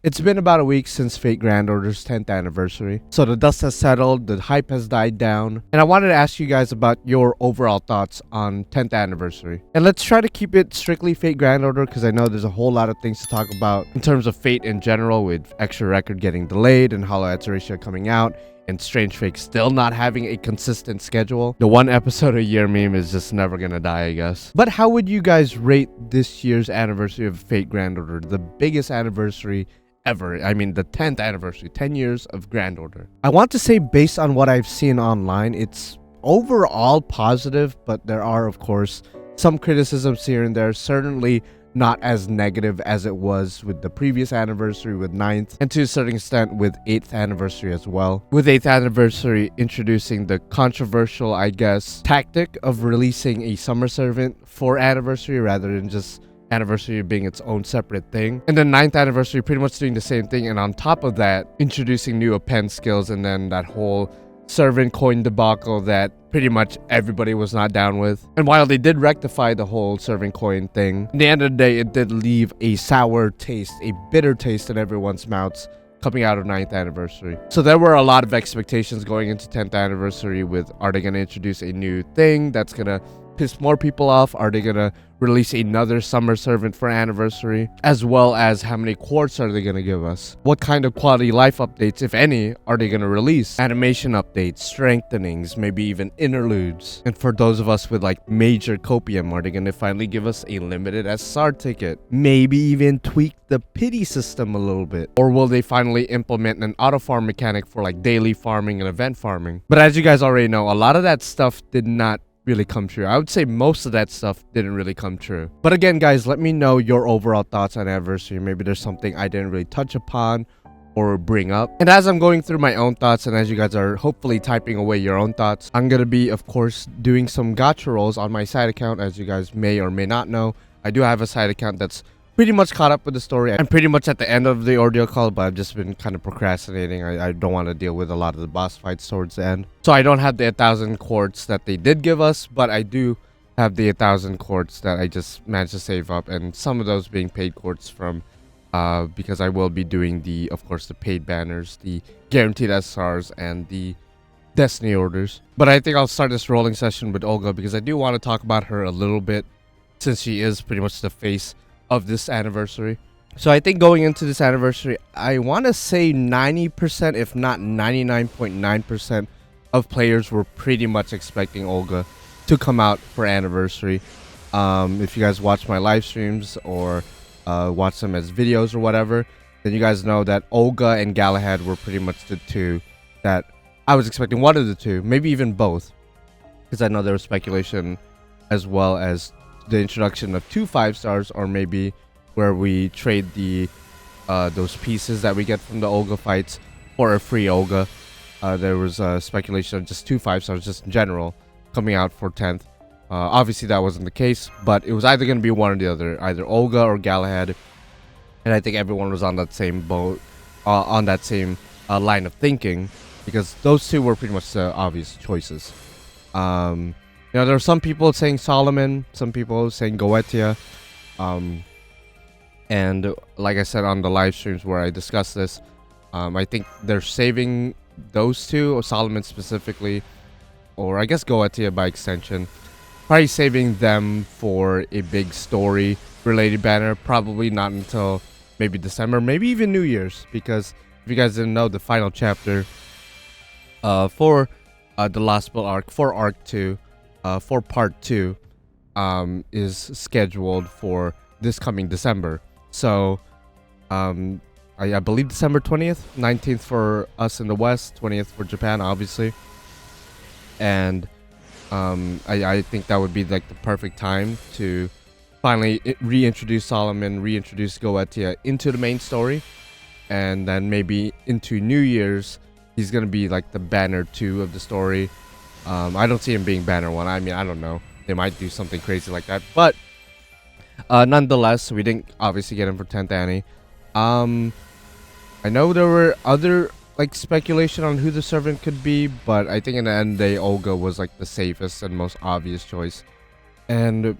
It's been about a week since Fate Grand Order's 10th anniversary, so the dust has settled, the hype has died down, and I wanted to ask you guys about your overall thoughts on 10th anniversary. And let's try to keep it strictly Fate Grand Order, because I know there's a whole lot of things to talk about in terms of Fate in general, with Extra Record getting delayed and Hollow Eteration coming out, and Strange Fake still not having a consistent schedule. The one episode a year meme is just never gonna die, I guess. But how would you guys rate this year's anniversary of Fate Grand Order, the biggest anniversary ever? I mean, the 10th anniversary, 10 years of Grand Order. I want to say, based on what I've seen online, it's overall positive, but there are, of course, some criticisms here and there. Certainly not as negative as it was with the previous anniversary with 9th, and to a certain extent with 8th anniversary as well. With 8th anniversary introducing the controversial, I guess, tactic of releasing a summer servant for anniversary rather than just anniversary being its own separate thing. And then 9th anniversary pretty much doing the same thing, and on top of that introducing new append skills, and then that whole servant coin debacle that pretty much everybody was not down with. And while they did rectify the whole servant coin thing, at the end of the day it did leave a sour taste, a bitter taste in everyone's mouths coming out of 9th anniversary. So there were a lot of expectations going into 10th anniversary with, are they going to introduce a new thing that's going to piss more people off? Are they gonna release another summer servant for anniversary? As well as, how many quartz are they gonna give us? What kind of quality life updates, if any, are they gonna release? Animation updates, strengthenings, maybe even interludes. And for those of us with like major copium, are they gonna finally give us a limited SSR ticket? Maybe even tweak the pity system a little bit? Or will they finally implement an auto farm mechanic for like daily farming and event farming? But as you guys already know, a lot of that stuff did not really come true. I would say most of that stuff didn't really come true. But again, guys, let me know your overall thoughts on anniversary. Maybe there's something I didn't really touch upon or bring up. And as I'm going through my own thoughts, and as you guys are hopefully typing away your own thoughts, I'm gonna be, of course, doing some gacha rolls on my side account. As you guys may or may not know, I do have a side account that's pretty much caught up with the story. I'm pretty much at the end of the Ordeal call, but I've just been kind of procrastinating. I don't want to deal with a lot of the boss fights towards the end. So I don't have the 1,000 quartz that they did give us, but I do have the 1,000 quartz that I just managed to save up, and some of those being paid quartz from, because I will be doing the, of course, the paid banners, the guaranteed SRs, and the Destiny orders. But I think I'll start this rolling session with Olga, because I do want to talk about her a little bit, since she is pretty much the face of this anniversary. So I think going into this anniversary, I want to say 90%, if not 99.9% of players were pretty much expecting Olga to come out for anniversary. If you guys watch my live streams or watch them as videos or whatever, then you guys know that Olga and Galahad were pretty much the two that I was expecting. One of the two, maybe even both, because I know there was speculation as well as the introduction of 2 5-stars, or maybe where we trade the those pieces that we get from the Olga fights for a free Olga. There was speculation of just 2 5-stars just in general coming out for 10th. Obviously that wasn't the case, but it was either going to be one or the other, either Olga or Galahad, and I think everyone was on that same boat, on that same line of thinking, because those two were pretty much the obvious choices. You know, there are some people saying Solomon, some people saying Goetia, and like I said on the live streams where I discussed this, I think they're saving those two, or Solomon specifically, or I guess Goetia by extension, probably saving them for a big story related banner, probably not until maybe December, maybe even New Year's, because if you guys didn't know, the final chapter for the Lostbelt arc, for arc 2, for part 2, is scheduled for this coming December. So I believe December 20th, 19th for us in the West, 20th for Japan, obviously. And I think that would be like the perfect time to finally reintroduce Solomon, reintroduce Goetia into the main story, and then maybe into New Year's he's gonna be like the banner 2 of the story. I don't see him being banner 1. I mean, I don't know. They might do something crazy like that. But nonetheless, we didn't obviously get him for 10th Annie. I know there were other like speculation on who the servant could be, but I think in the end day, Olga was like the safest and most obvious choice. And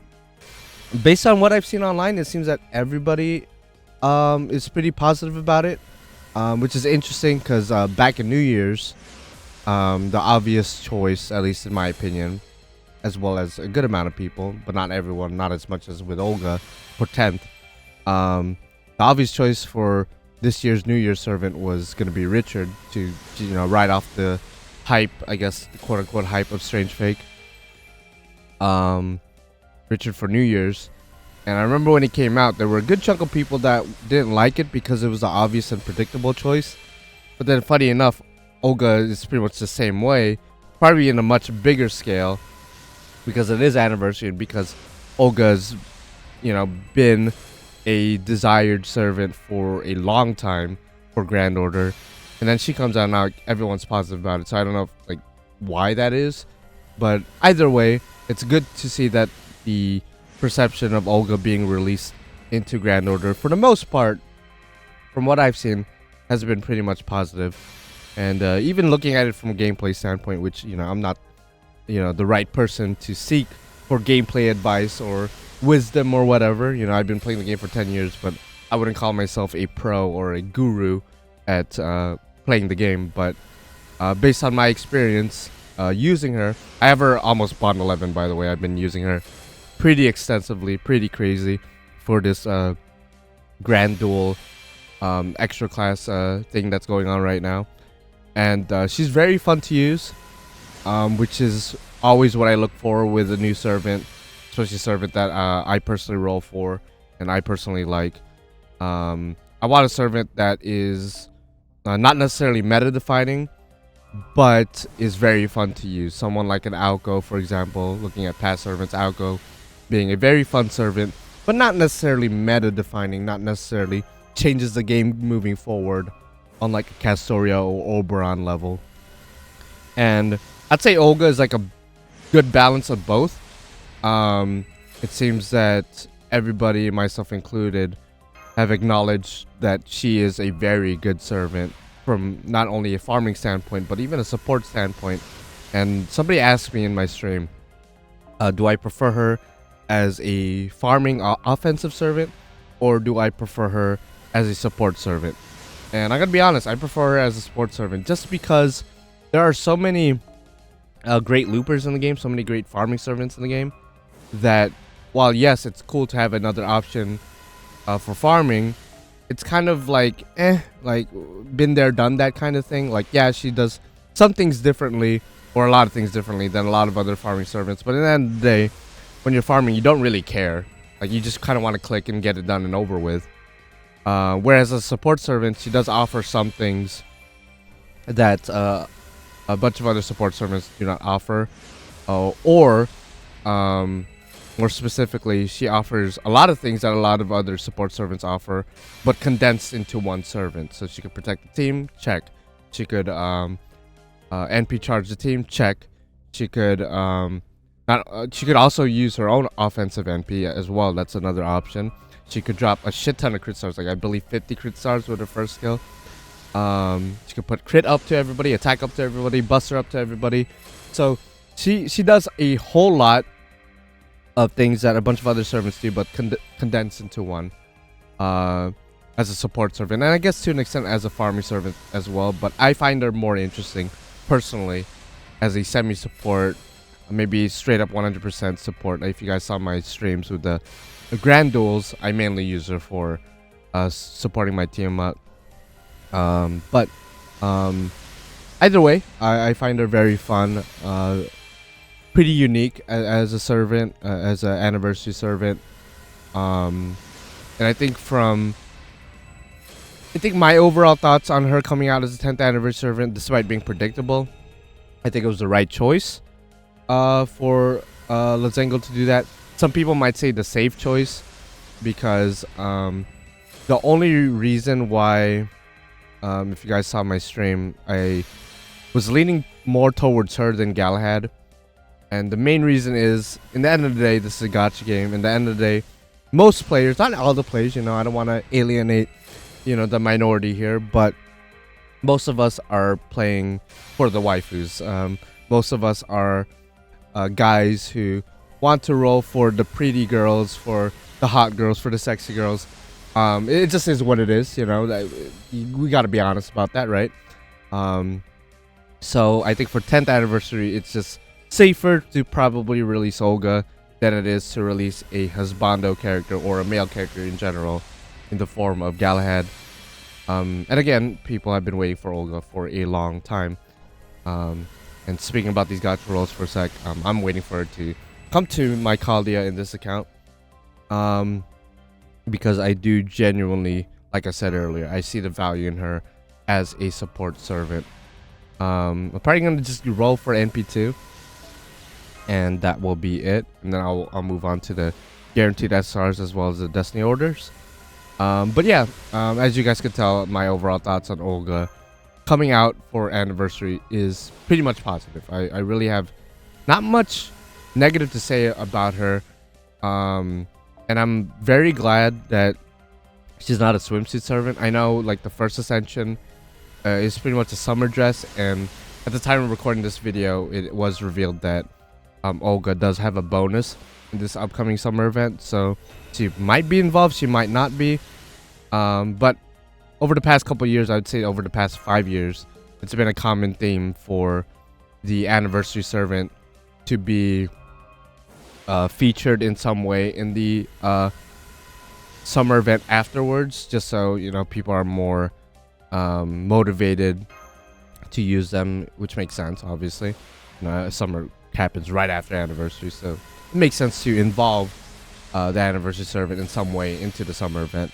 based on what I've seen online, it seems that everybody is pretty positive about it, which is interesting because back in New Year's, the obvious choice, at least in my opinion, as well as a good amount of people, but not everyone, not as much as with Olga for 10th. The obvious choice for this year's New Year's servant was going to be Richard to, ride off the hype, I guess, the quote-unquote hype of Strange Fake. Richard for New Year's. And I remember when he came out, there were a good chunk of people that didn't like it because it was the obvious and predictable choice. But then, funny enough, Olga is pretty much the same way, probably in a much bigger scale, because it is anniversary and because Olga's, been a desired servant for a long time for Grand Order. And then she comes out now, everyone's positive about it. So I don't know why that is. But either way, it's good to see that the perception of Olga being released into Grand Order, for the most part, from what I've seen, has been pretty much positive. And even looking at it from a gameplay standpoint, which, I'm not, the right person to seek for gameplay advice or wisdom or whatever. I've been playing the game for 10 years, but I wouldn't call myself a pro or a guru at playing the game. But based on my experience using her, I have her almost bond 11, by the way. I've been using her pretty extensively, pretty crazy for this Grand Duel extra class thing that's going on right now. And she's very fun to use, which is always what I look for with a new servant, especially a servant that I personally roll for and I personally like. I want a servant that is not necessarily meta-defining, but is very fun to use. Someone like an Alco, for example, looking at past servants, Alco being a very fun servant, but not necessarily meta-defining, not necessarily changes the game moving forward on like a Castoria or Oberon level. And I'd say Olga is like a good balance of both. It seems that everybody, myself included, have acknowledged that she is a very good servant from not only a farming standpoint, but even a support standpoint. And somebody asked me in my stream, do I prefer her as a farming offensive servant, or do I prefer her as a support servant? And I'm gonna be honest, I prefer her as a support servant, just because there are so many great loopers in the game, so many great farming servants in the game, that while yes, it's cool to have another option for farming, it's kind of like like been there, done that kind of thing. Like, yeah, she does some things differently, or a lot of things differently than a lot of other farming servants, but at the end of the day, when you're farming, you don't really care. Like, you just kind of want to click and get it done and over with. Whereas a support servant, she does offer some things that a bunch of other support servants do not offer. Or more specifically, she offers a lot of things that a lot of other support servants offer, but condensed into one servant. So she could protect the team, check. She could NP charge the team, check. She could she could also use her own offensive NP as well. That's another option. She could drop a shit ton of crit stars, like I believe 50 crit stars with her first skill. She could put crit up to everybody, attack up to everybody, buster up to everybody. So she does a whole lot of things that a bunch of other servants do, but condensed into one as a support servant, and I guess to an extent as a farming servant as well. But I find her more interesting personally as a semi-support, maybe straight up 100% support. If you guys saw my streams with the Grand Duels, I mainly use her for supporting my team up. But either way, I find her very fun, pretty unique as a servant, as an anniversary servant. And I think my overall thoughts on her coming out as a 10th anniversary servant, despite being predictable, I think it was the right choice for Lazengo to do that. Some people might say the safe choice, because the only reason why, if you guys saw my stream, I was leaning more towards her than Galahad. And the main reason is, in the end of the day, this is a gacha game. In the end of the day, most players, not all the players, I don't want to alienate, the minority here, but most of us are playing for the waifus. Most of us are guys who want to roll for the pretty girls, for the hot girls, for the sexy girls. It just is what it is, you know. We got to be honest about that, right? So I think for 10th anniversary, it's just safer to probably release Olga than it is to release a husbando character or a male character in general in the form of Galahad. And again, people have been waiting for Olga for a long time. And speaking about these gacha rolls for a sec, I'm waiting for her to come to my Caldia in this account. Because I do genuinely, like I said earlier, I see the value in her as a support servant. I'm probably going to just roll for NP2. And that will be it. And then I'll move on to the guaranteed SRs as well as the Destiny orders. But yeah, as you guys could tell, my overall thoughts on Olga coming out for anniversary is pretty much positive. I really have not much negative to say about her. And I'm very glad that she's not a swimsuit servant. I know like the first Ascension is pretty much a summer dress. And at the time of recording this video, it was revealed that Olga does have a bonus in this upcoming summer event. So she might be involved, she might not be. But over the past couple years, I would say over the past 5 years, it's been a common theme for the anniversary servant to be featured in some way in the summer event afterwards, just so you know people are more motivated to use them, which makes sense. Obviously, summer happens right after anniversary, so it makes sense to involve the anniversary servant in some way into the summer event.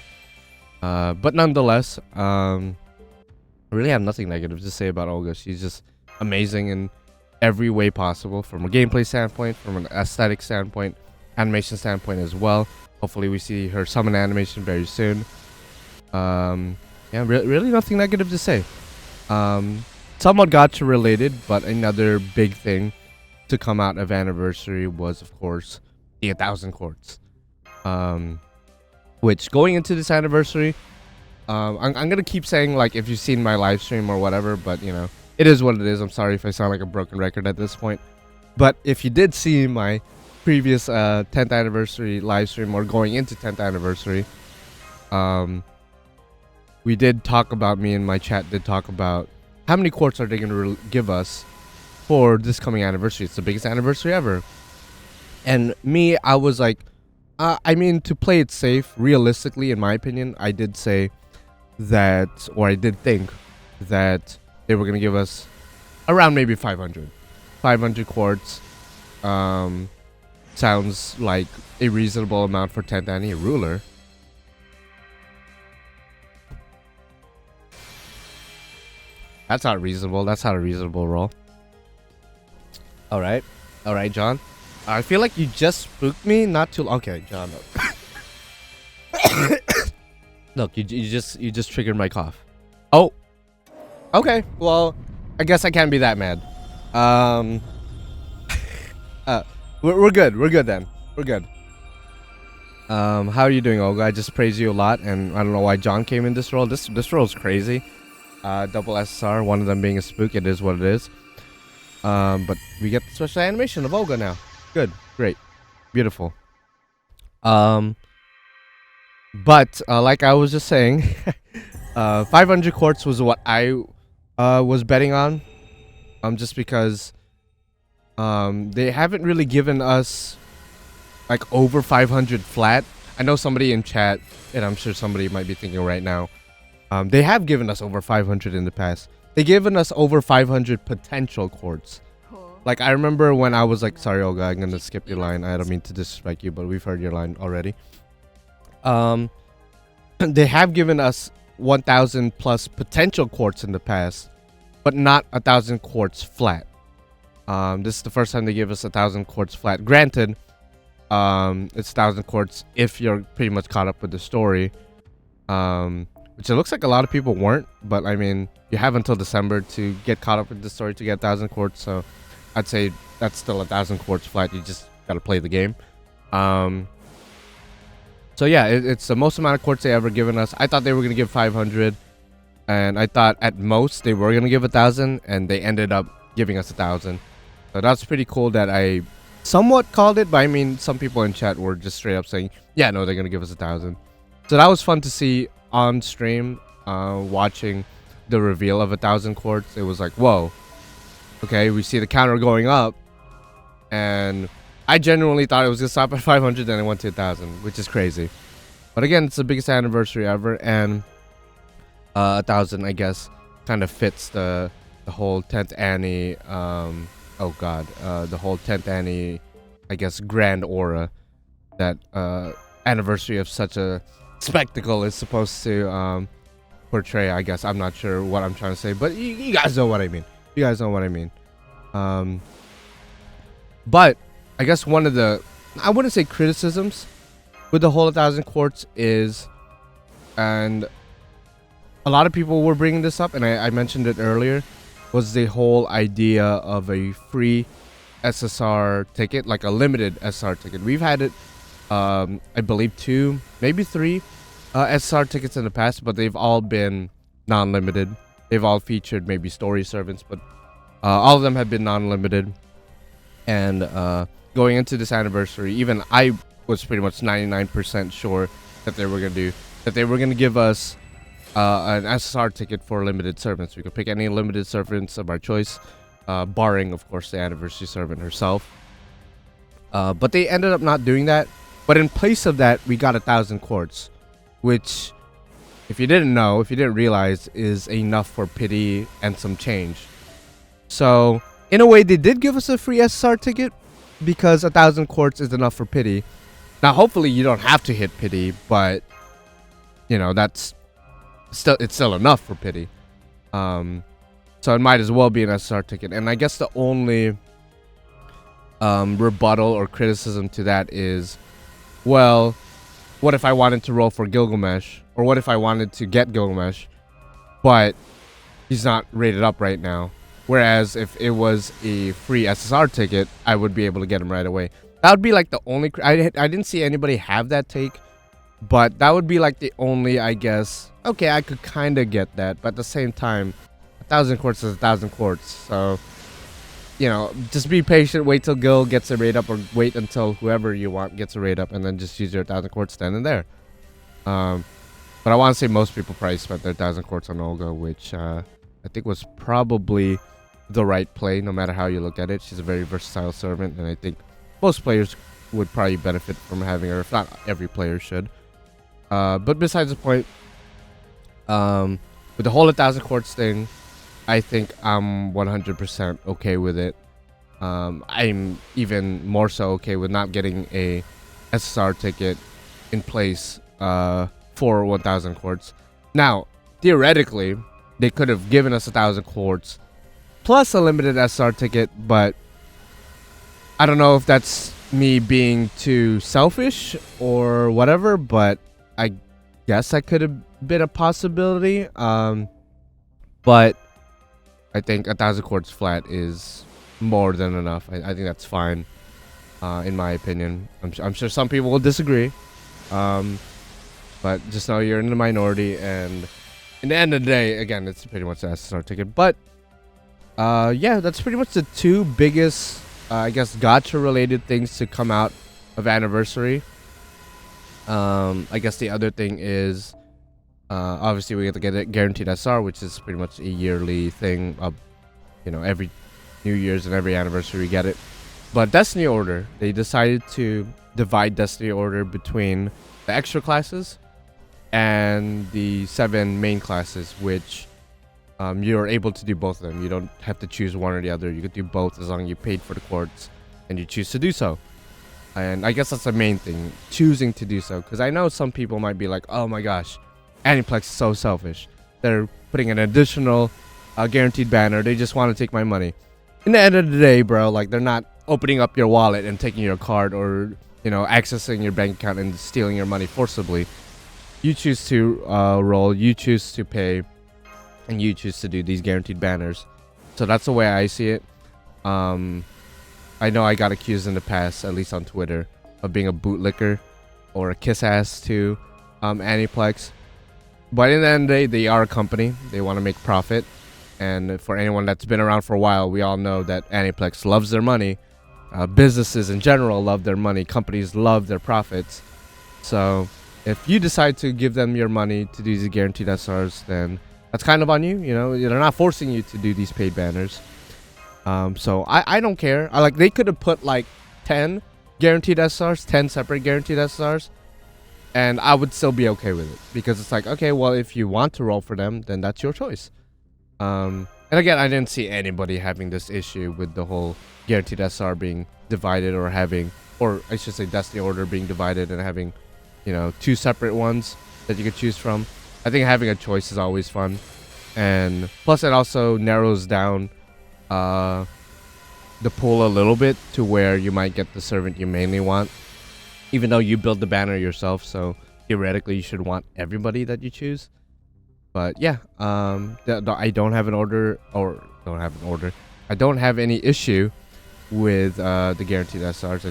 But nonetheless, I really have nothing negative to say about Olga. She's just amazing in every way possible, from a gameplay standpoint, from an aesthetic standpoint, animation standpoint as well. Hopefully we see her summon animation very soon. Yeah, really nothing negative to say. Somewhat gacha related, but another big thing to come out of anniversary was, of course, the 1,000 quartz. Which, going into this anniversary, I'm gonna keep saying, like, if you've seen my live stream or whatever, but you know, it is what it is. I'm sorry if I sound like a broken record at this point. But if you did see my previous 10th anniversary live stream, or going into 10th anniversary, we did talk about, me and my chat did talk about how many quartz are they going to give us for this coming anniversary. It's the biggest anniversary ever. And me, I was like, I mean, to play it safe, realistically, in my opinion, I did say that, or I did think that they were going to give us around maybe 500. 500 quartz sounds like a reasonable amount for 10th Annie. Ruler. That's not reasonable. That's not a reasonable roll. Alright. Alright, John. I feel like you just spooked me not too long. Okay, John. Look, you just triggered my cough. Oh. Okay, well, I guess I can't be that mad. We're good. We're good then. We're good. How are you doing, Olga? I just praised you a lot, and I don't know why John came in this role. This role's crazy. Double SSR, one of them being a spook. It is what it is. But we get the special animation of Olga now. Good, great, beautiful. But like I was just saying, 500 quartz was what I was betting on. Just because they haven't really given us like over 500 flat. I know somebody in chat, and I'm sure somebody might be thinking right now, they have given us over 500 in the past. They've given us over 500 potential quartz. Like, I remember when I was like, sorry, Olga, I'm gonna skip your line. I don't mean to disrespect you, but we've heard your line already. They have given us 1,000 plus potential quartz in the past, but not 1,000 quartz flat. This is the first time they give us 1,000 quartz flat. Granted, it's 1,000 quartz if you're pretty much caught up with the story. Which it looks like a lot of people weren't, but I mean, you have until December to get caught up with the story to get 1,000 quartz, so I'd say that's still 1,000 quartz flat. You just gotta play the game. So yeah, it's the most amount of quartz they ever given us. I thought they were gonna give 500, and I thought at most they were gonna give 1,000, and they ended up giving us 1,000. So that's pretty cool that I somewhat called it, but I mean, some people in chat were just straight up saying, yeah, no, they're gonna give us 1,000. So that was fun to see on stream, watching the reveal of 1,000 quartz. It was like, whoa, okay, we see the counter going up, and I genuinely thought it was gonna stop at 500, then it went to 1,000, which is crazy. But again, it's the biggest anniversary ever, and 1,000, I guess, kind of fits the whole 10th Annie. Oh god, the whole 10th Annie, I guess, grand aura that anniversary of such a spectacle is supposed to portray. I guess I'm not sure what I'm trying to say, but you guys know what I mean. You guys know what I mean. But I guess one of the, I wouldn't say criticisms with the whole 1,000 quartz is, and a lot of people were bringing this up, and I mentioned it earlier, was the whole idea of a free SSR ticket, like a limited SSR ticket. We've had it, I believe 2, maybe 3 SSR tickets in the past, but they've all been non-limited. They've all featured maybe story servants, but all of them have been non-limited. And going into this anniversary, even I was pretty much 99% sure that they were gonna give us an SSR ticket for limited servants. We could pick any limited servants of our choice, barring, of course, the anniversary servant herself. But they ended up not doing that. But in place of that, we got 1,000 quartz, which, if you didn't know, if you didn't realize, is enough for pity and some change. So, in a way, they did give us a free SSR ticket, because 1,000 quartz is enough for pity. Now, hopefully, you don't have to hit pity, but you know, it's still enough for pity. So it might as well be an SSR ticket. And I guess the only rebuttal or criticism to that is, well, what if I wanted to roll for Gilgamesh, or what if I wanted to get Gilgamesh, but he's not rated up right now? Whereas if it was a free SSR ticket, I would be able to get him right away. That would be like the only... I didn't see anybody have that take, but that would be like the only, I guess... Okay, I could kind of get that, but at the same time, 1,000 quartz is 1,000 quartz, so... You know, just be patient, wait till Gil gets a raid up, or wait until whoever you want gets a raid up, and then just use your 1,000 quartz then and there. But I want to say most people probably spent their 1,000 quartz on Olga, which I think was probably the right play, no matter how you look at it. She's a very versatile servant, and I think most players would probably benefit from having her, if not every player should. But besides the point, with the whole 1,000 quartz thing, I think I'm 100% okay with it. I'm even more so okay with not getting a SSR ticket in place for 1,000 quartz. Now, theoretically, they could have given us 1,000 quartz plus a limited SSR ticket, but I don't know if that's me being too selfish or whatever, but I guess that could have been a possibility. But I think 1,000 quartz flat is more than enough. I think that's fine, in my opinion. I'm sure some people will disagree, but just know you're in the minority, and in the end of the day, again, it's pretty much the SSR ticket. But yeah, that's pretty much the two biggest, I guess, gacha related things to come out of anniversary. I guess the other thing is, obviously we get to get a guaranteed SR, which is pretty much a yearly thing. You know, every New Year's and every anniversary we get it. But Destiny Order, they decided to divide Destiny Order between the extra classes and the 7 main classes, which you're able to do both of them. You don't have to choose one or the other. You could do both as long as you paid for the quartz and you choose to do so. And I guess that's the main thing, choosing to do so. Because I know some people might be like, oh my gosh, Aniplex is so selfish. They're putting an additional guaranteed banner. They just want to take my money. In the end of the day, bro, like, they're not opening up your wallet and taking your card, or, you know, accessing your bank account and stealing your money forcibly. You choose to roll, you choose to pay, and you choose to do these guaranteed banners. So that's the way I see it. I know I got accused in the past, at least on Twitter, of being a bootlicker or a kiss ass to Aniplex. But in the end of the day, they are a company. They want to make profit. And for anyone that's been around for a while, we all know that Aniplex loves their money. Businesses in general love their money. Companies love their profits. So If you decide to give them your money to do these guaranteed SRs, then that's kind of on you. You know, they're not forcing you to do these paid banners. So I don't care. They could have put like 10 guaranteed SRs, 10 separate guaranteed SRs, and I would still be okay with it, because it's like, okay, well, if you want to roll for them, then that's your choice. And again, I didn't see anybody having this issue with the whole guaranteed SR being divided, or I should say Destiny Order being divided and having, you know, 2 separate ones that you could choose from. I think having a choice is always fun, and plus it also narrows down the pool a little bit to where you might get the servant you mainly want, even though you build the banner yourself, so theoretically you should want everybody that you choose. But yeah, I don't have an order, I don't have any issue with the guaranteed SRs.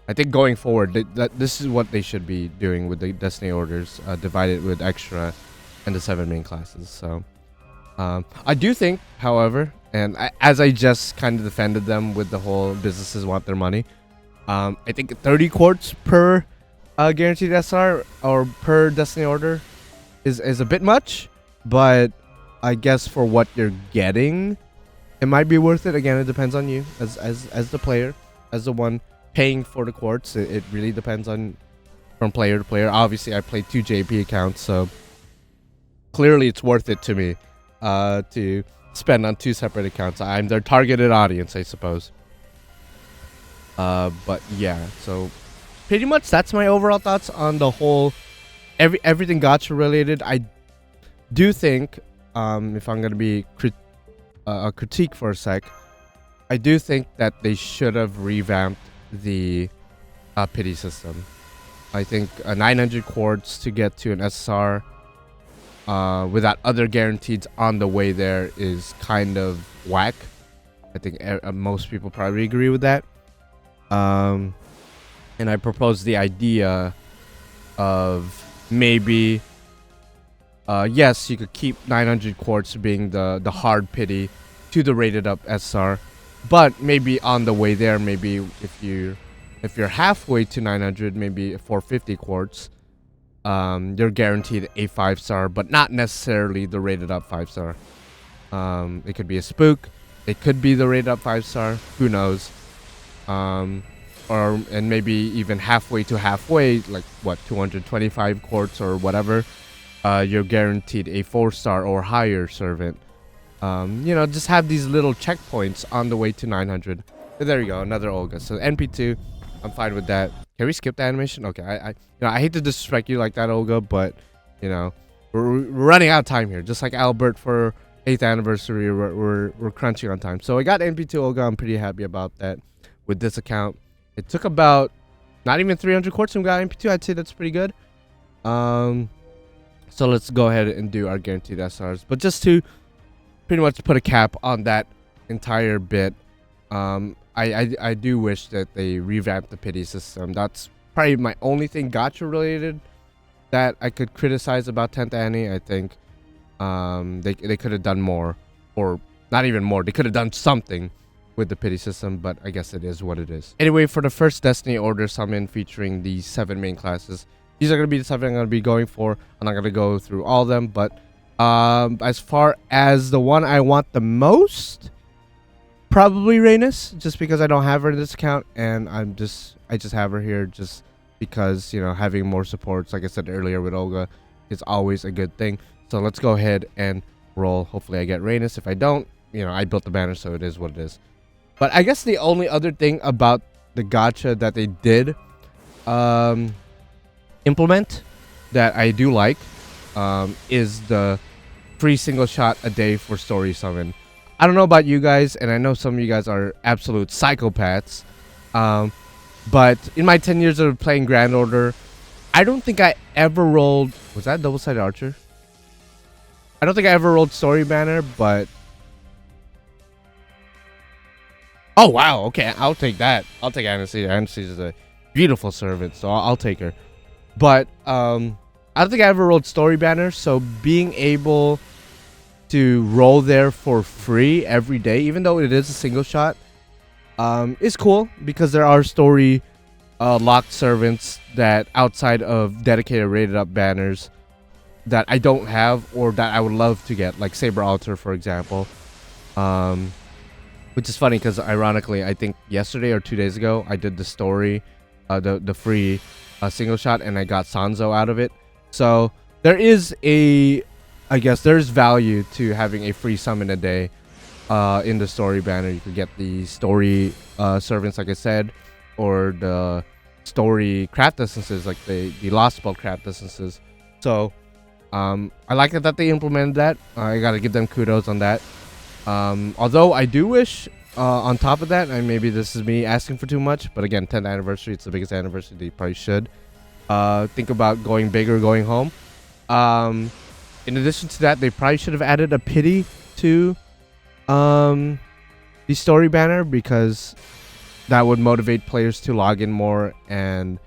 I think going forward, this is what they should be doing with the Destiny orders, divided with extra and the 7 main classes. So I do think, however, and as I just kind of defended them with the whole businesses want their money, I think 30 quartz per guaranteed SR or per Destiny order is a bit much, but I guess for what you're getting, it might be worth it. Again, it depends on you as the player, as the one paying for the quartz. It really depends on from player to player. Obviously, I played 2 JP accounts, so clearly it's worth it to me to spend on 2 separate accounts. I'm their targeted audience, I suppose. But yeah, so pretty much that's my overall thoughts on the whole everything Gacha related. I do think, if I'm gonna be a critique for a sec, I do think that they should have revamped the pity system. I think 900 quartz to get to an SR without other guarantees on the way there is kind of whack. I think most people probably agree with that. And I proposed the idea of maybe, yes, you could keep 900 quartz being the hard pity to the rated up SR, but maybe on the way there, maybe if you're halfway to 900, maybe 450 quartz, you're guaranteed a 5-star, but not necessarily the rated up 5-star. It could be a spook, it could be the rated up 5-star, who knows. And maybe even halfway to halfway, like what, 225 quartz or whatever, you're guaranteed a 4-star or higher servant. You know, just have these little checkpoints on the way to 900. There you go, another Olga. So NP2, I'm fine with that. Can we skip the animation? Okay, I hate to disrespect you like that, Olga, but you know, we're running out of time here. Just like Albert for 8th anniversary, we're crunching on time. So I got NP2 Olga. I'm pretty happy about that with this account. It took about not even 300 quartz and we got NP2. I'd say that's pretty good. So let's go ahead and do our guaranteed SRs. But just to pretty much put a cap on that entire bit, I do wish that they revamped the pity system. That's probably my only thing Gacha related that I could criticize about 10th Annie. I think they could have done more, or not even more. They could have done something with the pity system, but I guess it is what it is. Anyway, for the first Destiny order summon featuring the 7 main classes, these are going to be the 7 I'm going to be going for. I'm not going to go through all of them, but as far as the one I want the most, probably Rhaenys, just because I don't have her in this account, and I just have her here just because, you know, having more supports, like I said earlier with Olga, is always a good thing. So let's go ahead and roll. Hopefully I get Rhaenys. If I don't, you know, I built the banner, so it is what it is. But I guess the only other thing about the gacha that they did implement that I do like is the free single shot a day for story summon. I don't know about you guys, and I know some of you guys are absolute psychopaths, but in my 10 years of playing Grand Order, I don't think I ever rolled... Was that double-sided archer? I don't think I ever rolled story banner, but... Oh, wow. Okay, I'll take that. I'll take Anastasia. Anastasia is a beautiful servant, so I'll take her. But I don't think I ever rolled story banner, so being able to roll there for free every day, even though it is a single shot, is cool, because there are story locked servants that outside of dedicated rated up banners that I don't have or that I would love to get, like Saber Altar, for example. Which is funny because ironically, I think yesterday or 2 days ago, I did the story, the free single shot, and I got Sanzo out of it. So there is I guess there's value to having a free summon a day in the story banner. You could get the story servants, like I said, or the story craft essences, like the Lostbelt craft essences. So I like it that they implemented that. I gotta give them kudos on that. Although I do wish on top of that, and maybe this is me asking for too much, but again, 10th anniversary, it's the biggest anniversary. They probably should think about going big or going home. In addition to that, they probably should have added a pity to the story banner, because that would motivate players to log in more and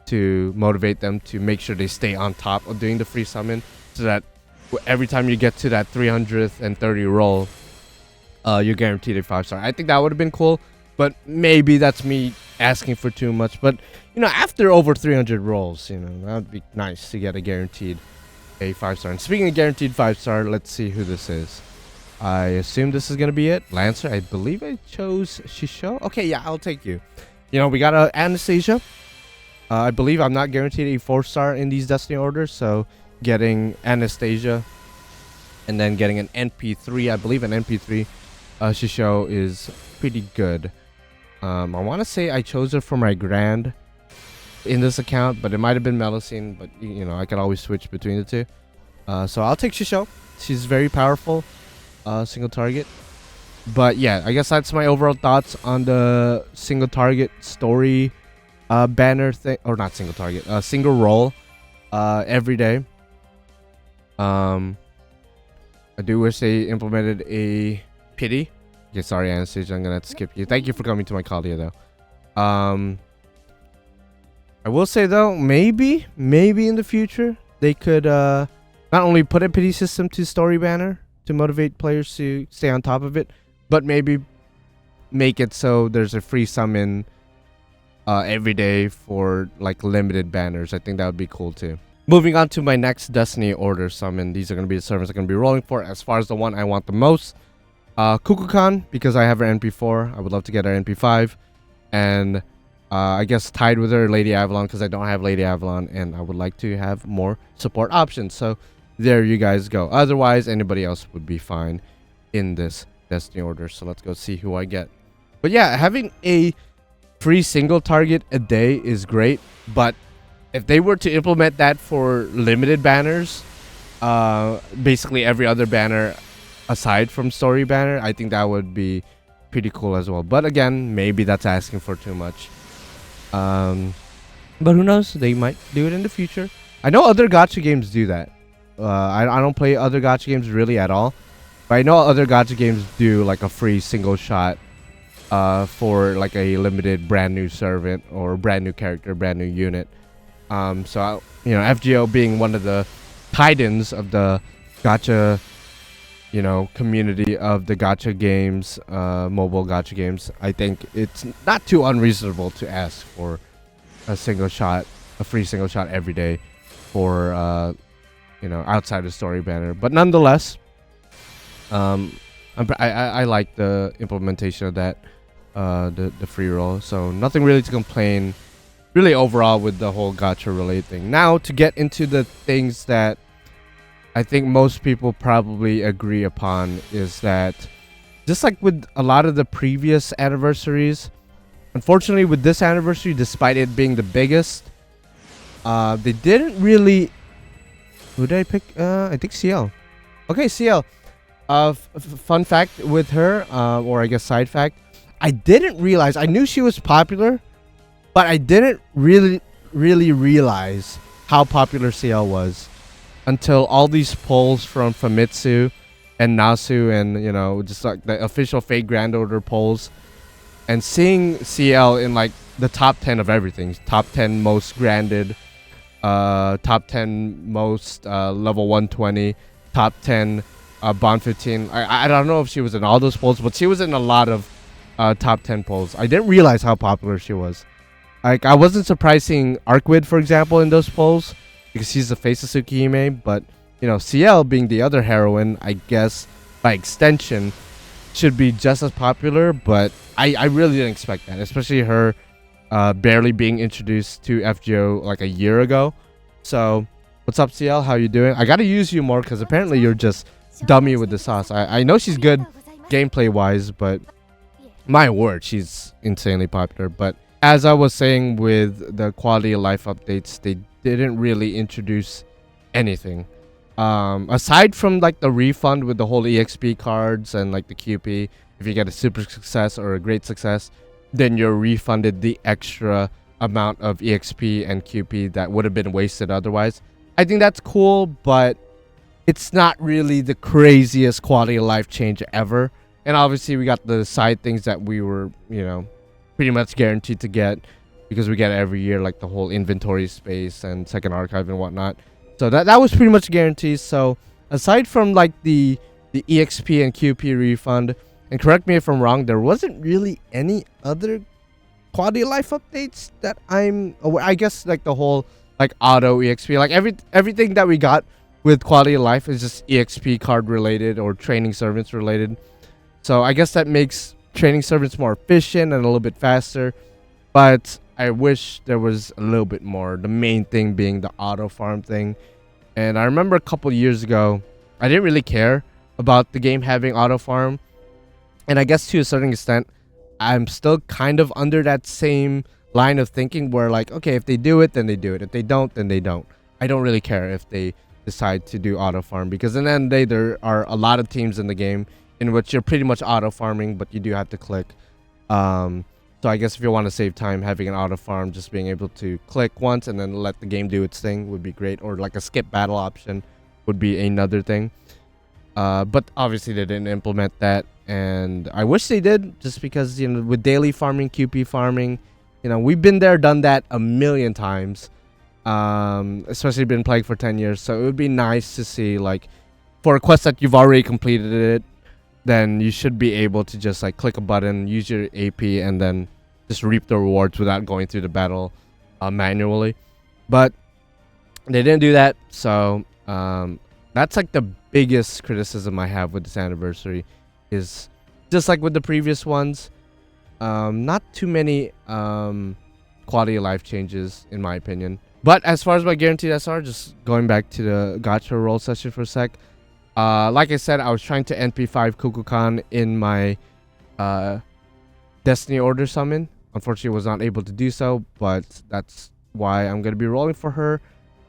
to motivate them to make sure they stay on top of doing the free summon, so that every time you get to that 330 roll, you're guaranteed a 5-star. I think that would have been cool, but maybe that's me asking for too much. But you know, after over 300 rolls, you know, that would be nice to get a guaranteed a 5-star. And speaking of guaranteed 5-star, let's see who this is. I assume this is gonna be it. Lancer, I believe I chose Shisho. Okay, yeah, I'll take you. You know, we got a Anastasia. I believe I'm not guaranteed a 4-star in these Destiny orders, so getting Anastasia and then getting an NP3, I believe an NP3 Shisho is pretty good. I want to say I chose her for my grand in this account, but it might have been Melusine, but you know, I could always switch between the two. So I'll take Shisho. She's very powerful, single target. But yeah, I guess that's my overall thoughts on the single target story banner thing, or not single target, single roll every day. I do wish they implemented a pity. Okay, sorry, Anastasia, I'm gonna have to skip you. Thank you for coming to my call here, though. I will say though, maybe in the future they could not only put a pity system to story banner to motivate players to stay on top of it, but maybe make it so there's a free summon every day for like limited banners. I think that would be cool too. Moving on to my next Destiny order summon. These are going to be the servants I'm going to be rolling for. As far as the one I want the most, Kukulkan, because I have her NP4. I would love to get her NP5. And I guess tied with her, Lady Avalon, because I don't have Lady Avalon, and I would like to have more support options. So there you guys go. Otherwise, anybody else would be fine in this Destiny order. So let's go see who I get. But yeah, having a free single target a day is great, but if they were to implement that for limited banners, basically every other banner aside from story banner, I think that would be pretty cool as well. But again, maybe that's asking for too much. But who knows? They might do it in the future. I know other gacha games do that. I don't play other gacha games really at all, but I know other gacha games do like a free single shot for like a limited brand new servant or brand new character, brand new unit. So you know, FGO being one of the titans of the gacha, you know, community of the gacha games, mobile gacha games, I think it's not too unreasonable to ask for a single shot, a free single shot every day for you know, outside the story banner. But nonetheless, I like the implementation of that, the free roll. So nothing really to complain really overall with the whole gacha related thing. Now to get into the things that I think most people probably agree upon is that just like with a lot of the previous anniversaries, unfortunately with this anniversary, despite it being the biggest, they didn't really... Who did I pick? I think CL. Okay, CL. Fun fact with her, or I guess side fact, I didn't realize, I knew she was popular, but I didn't really realize how popular CL was until all these polls from Famitsu and Nasu and, you know, just like the official Fate Grand Order polls, and seeing CL in like the top 10 of everything. Top 10 most granded, top 10 most level 120, top 10 Bond 15. I don't know if she was in all those polls, but she was in a lot of top 10 polls. I didn't realize how popular she was. Like, I wasn't surprised seeing Arkwid, for example, in those polls because he's the face of Tsukihime, but you know, CL being the other heroine, I guess by extension should be just as popular, but I really didn't expect that, especially her barely being introduced to FGO like a year ago. So what's up, CL? How you doing? I gotta use you more because apparently you're just dummy with the sauce. I know she's good gameplay wise, but my word, she's insanely popular. But as I was saying with the quality of life updates, they didn't really introduce anything. Aside from like the refund with the whole EXP cards and like the QP, if you get a super success or a great success, then you're refunded the extra amount of EXP and QP that would have been wasted otherwise. I think that's cool, but it's not really the craziest quality of life change ever. And obviously we got the side things that we were, you know, pretty much guaranteed to get because we get it every year, like the whole inventory space and second archive and whatnot. So that was pretty much guaranteed. So aside from like the EXP and QP refund, and correct me if I'm wrong, there wasn't really any other quality of life updates that I'm aware. I guess like the whole like auto EXP, like everything that we got with quality of life is just EXP card related or training servants related. So I guess that makes training servants more efficient and a little bit faster, but I wish there was a little bit more. The main thing being the auto farm thing. And I remember a couple years ago, I didn't really care about the game having auto farm. And I guess to a certain extent, I'm still kind of under that same line of thinking where like, okay, if they do it, then they do it. If they don't, then they don't. I don't really care if they decide to do auto farm, because in the end of the day, there are a lot of teams in the game in which you're pretty much auto farming, but you do have to click. So I guess if you want to save time, having an auto farm, just being able to click once and then let the game do its thing would be great. Or like a skip battle option would be another thing. But obviously they didn't implement that, and I wish they did, just because, you know, with daily farming, QP farming, you know, we've been there, done that a million times. Especially been playing for 10 years. So it would be nice to see, like, for a quest that you've already completed it, then you should be able to just like click a button, use your AP, and then just reap the rewards without going through the battle manually. But they didn't do that, so that's like the biggest criticism I have with this anniversary, is just like with the previous ones, not too many quality of life changes in my opinion. But as far as my guaranteed SR, just going back to the gacha roll session for a sec, like I said, I was trying to NP5 Kukulkan in my Destiny Order summon. Unfortunately, was not able to do so, but that's why I'm going to be rolling for her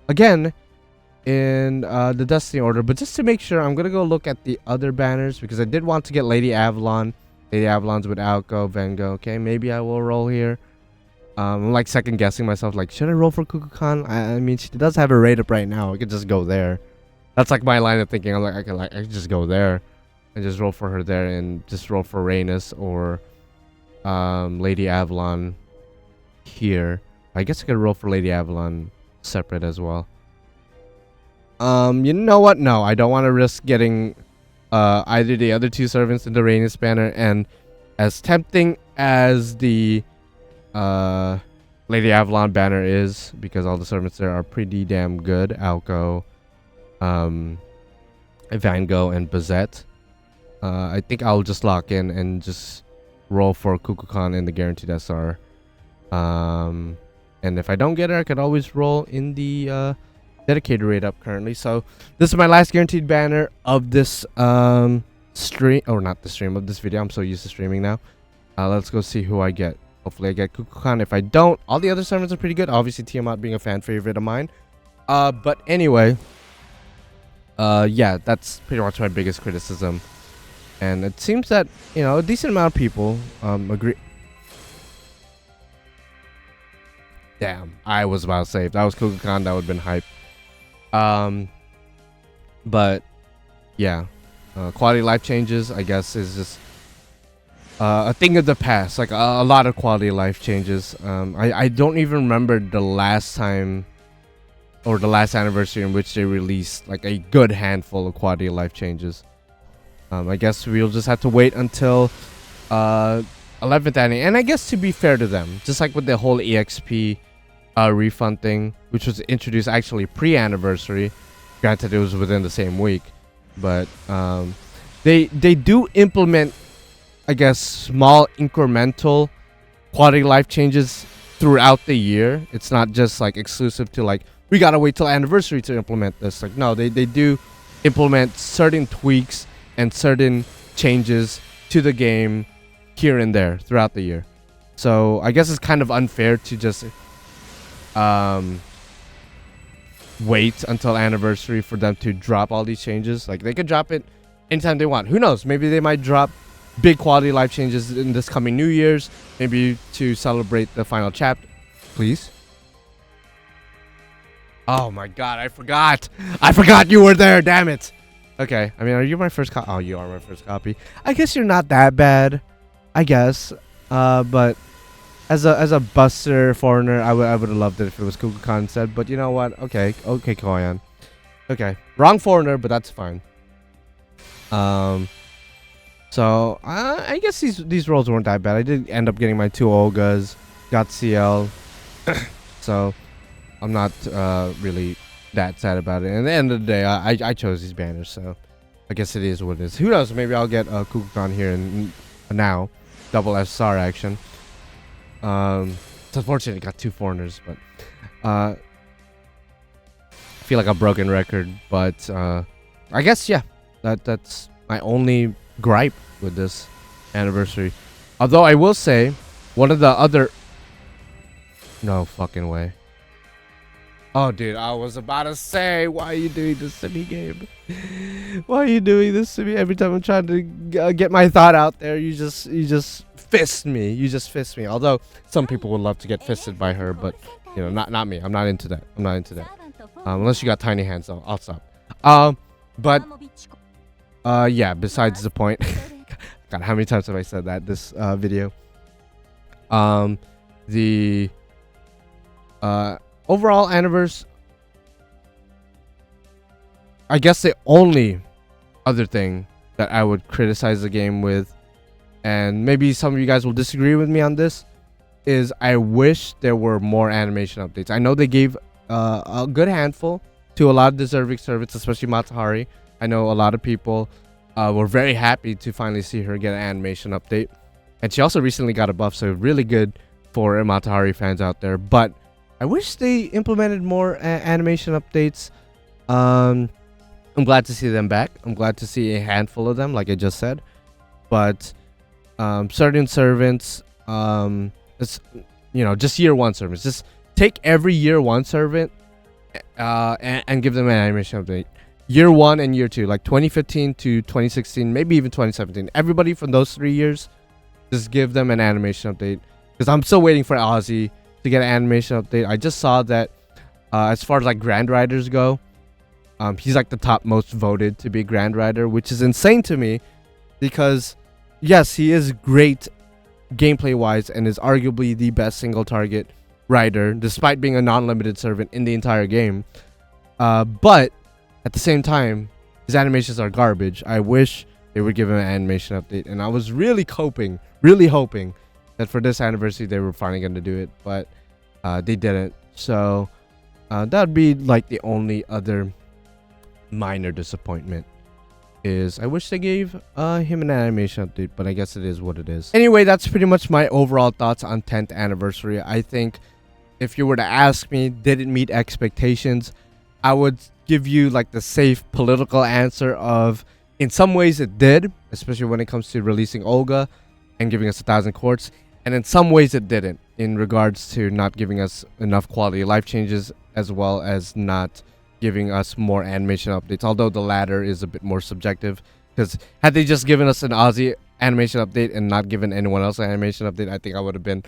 again in the Destiny Order. But just to make sure, I'm going to go look at the other banners, because I did want to get Lady Avalon. Lady Avalon's with Alco, Vengo. Okay, maybe I will roll here. I'm like second guessing myself, like, should I roll for Kukulkan? I mean, she does have a rate up right now. I could just go there. That's like my line of thinking. I'm like, I could just go there and just roll for her there, and just roll for Rhaenys or Lady Avalon here. I guess I could roll for Lady Avalon separate as well. You know what? No, I don't want to risk getting either the other two servants in the Rhaenys banner, and as tempting as the Lady Avalon banner is, because all the servants there are pretty damn good. Alco, Vango, and Bazette. I think I'll just lock in and just roll for Kukulkan in the guaranteed SR. And if I don't get her, I could always roll in the dedicated rate up currently. So this is my last guaranteed banner of this stream, or not the stream, of this video. I'm so used to streaming now. Let's go see who I get. Hopefully I get Kukulkan. If I don't, all the other servants are pretty good. Obviously Tiamat being a fan favorite of mine. But anyway, yeah, that's pretty much my biggest criticism. And it seems that, you know, a decent amount of people agree. Damn, I was about to say, if that was Kukulkan, that would have been hype. But yeah, quality of life changes, I guess, is just a thing of the past. Like a lot of quality of life changes. I don't even remember the last time or the last anniversary in which they released like a good handful of quality of life changes. I guess we'll just have to wait until a 11th anniversary. And I guess to be fair to them, just like with the whole EXP refund thing, which was introduced actually pre-anniversary. Granted, it was within the same week, but they do implement, I guess, small incremental quality of life changes throughout the year. It's not just like exclusive to like we gotta wait till anniversary to implement this. Like no, they do implement certain tweaks and certain changes to the game here and there throughout the year. So I guess it's kind of unfair to just wait until anniversary for them to drop all these changes. Like they could drop it anytime they want. Who knows? Maybe they might drop big quality life changes in this coming New Year's, maybe to celebrate the final chapter. Please. Oh my god, I forgot you were there, damn it. Okay, I mean, are you my first copy? Oh, you are my first copy. I guess you're not that bad, I guess. But as a buster foreigner, I would have loved it if it was Kukulkan instead. But you know what? Okay, Koyan. Okay, wrong foreigner, but that's fine. So I guess these rolls weren't that bad. I did end up getting my 2 Olgas, got CL, so I'm not really that sad about it. And at the end of the day, I chose these banners, so I guess it is what it is. Who knows? Maybe I'll get Kukulkan here and now, double SR action. It's unfortunate got 2 foreigners, but I feel like a broken record. But I guess yeah, that's my only gripe with this anniversary. Although I will say, one of the other... No fucking way. Oh, dude, I was about to say, why are you doing this to me, game? Why are you doing this to me? Every time I'm trying to get my thought out there, you just fist me. You just fist me. Although some people would love to get fisted by her, but you know, not me. I'm not into that. I'm not into that. Unless you got tiny hands, I'll stop. But yeah. Besides the point. God, how many times have I said that this video? The overall anniversary, I guess the only other thing that I would criticize the game with, and maybe some of you guys will disagree with me on this, is I wish there were more animation updates. I know they gave a good handful to a lot of deserving servants, especially Matahari. I know a lot of people were very happy to finally see her get an animation update. And she also recently got a buff, so really good for Matahari fans out there. But I wish they implemented more animation updates. I'm glad to see them back. I'm glad to see a handful of them, like I just said. But certain servants, it's, you know, just year 1 servants. Just take every year 1 servant and give them an animation update. Year 1 and year 2, like 2015 to 2016, maybe even 2017. Everybody from those 3 years, just give them an animation update. Because I'm still waiting for Ozzy to get an animation update. I just saw that as far as like Grand Riders go, he's like the top most voted to be Grand Rider, which is insane to me because yes, he is great gameplay wise and is arguably the best single target rider despite being a non-limited servant in the entire game. But at the same time, his animations are garbage. I wish they would give him an animation update, and I was really hoping that for this anniversary they were finally going to do it, but they didn't. So that'd be like the only other minor disappointment, is I wish they gave him an animation update, but I guess it is what it is. Anyway, that's pretty much my overall thoughts on 10th anniversary. I think if you were to ask me, did it meet expectations, I would give you like the safe political answer of in some ways it did, especially when it comes to releasing Olga and giving us 1,000 quartz. And in some ways it didn't, in regards to not giving us enough quality of life changes, as well as not giving us more animation updates. Although the latter is a bit more subjective, because had they just given us an Aussie animation update and not given anyone else an animation update, I think I would have been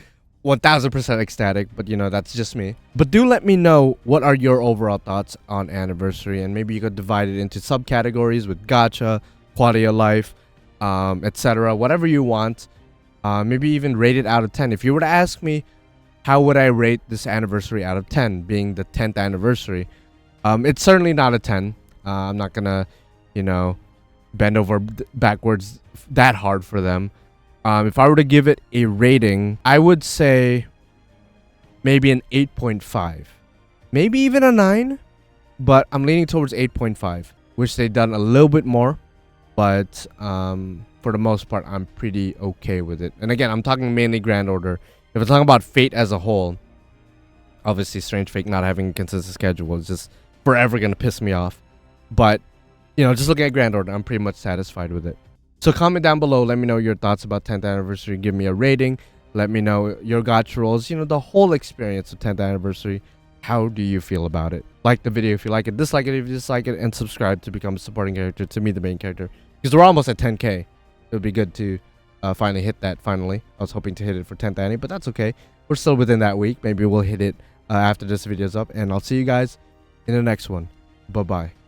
1000% ecstatic. But you know, that's just me. But do let me know what are your overall thoughts on anniversary, and maybe you could divide it into subcategories with gacha, quality of life, etc. Whatever you want. Maybe even rate it out of 10. If you were to ask me, how would I rate this anniversary out of 10, being the 10th anniversary? It's certainly not a 10. I'm not gonna, you know, bend over backwards that hard for them. If I were to give it a rating, I would say maybe an 8.5. Maybe even a 9. But I'm leaning towards 8.5. Wish they'd done a little bit more. But for the most part, I'm pretty okay with it. And again, I'm talking mainly Grand Order. If we're talking about Fate as a whole, obviously Strange Fate not having a consistent schedule is just forever going to piss me off. But, you know, just looking at Grand Order, I'm pretty much satisfied with it. So comment down below. Let me know your thoughts about 10th anniversary. Give me a rating. Let me know your gacha rolls. You know, the whole experience of 10th anniversary. How do you feel about it? Like the video if you like it. Dislike it if you dislike it. And subscribe to become a supporting character. To me, the main character. Because we're almost at 10k. It would be good to finally hit that finally. I was hoping to hit it for 10th annie. But that's okay. We're still within that week. Maybe we'll hit it after this video's up. And I'll see you guys in the next one. Bye-bye.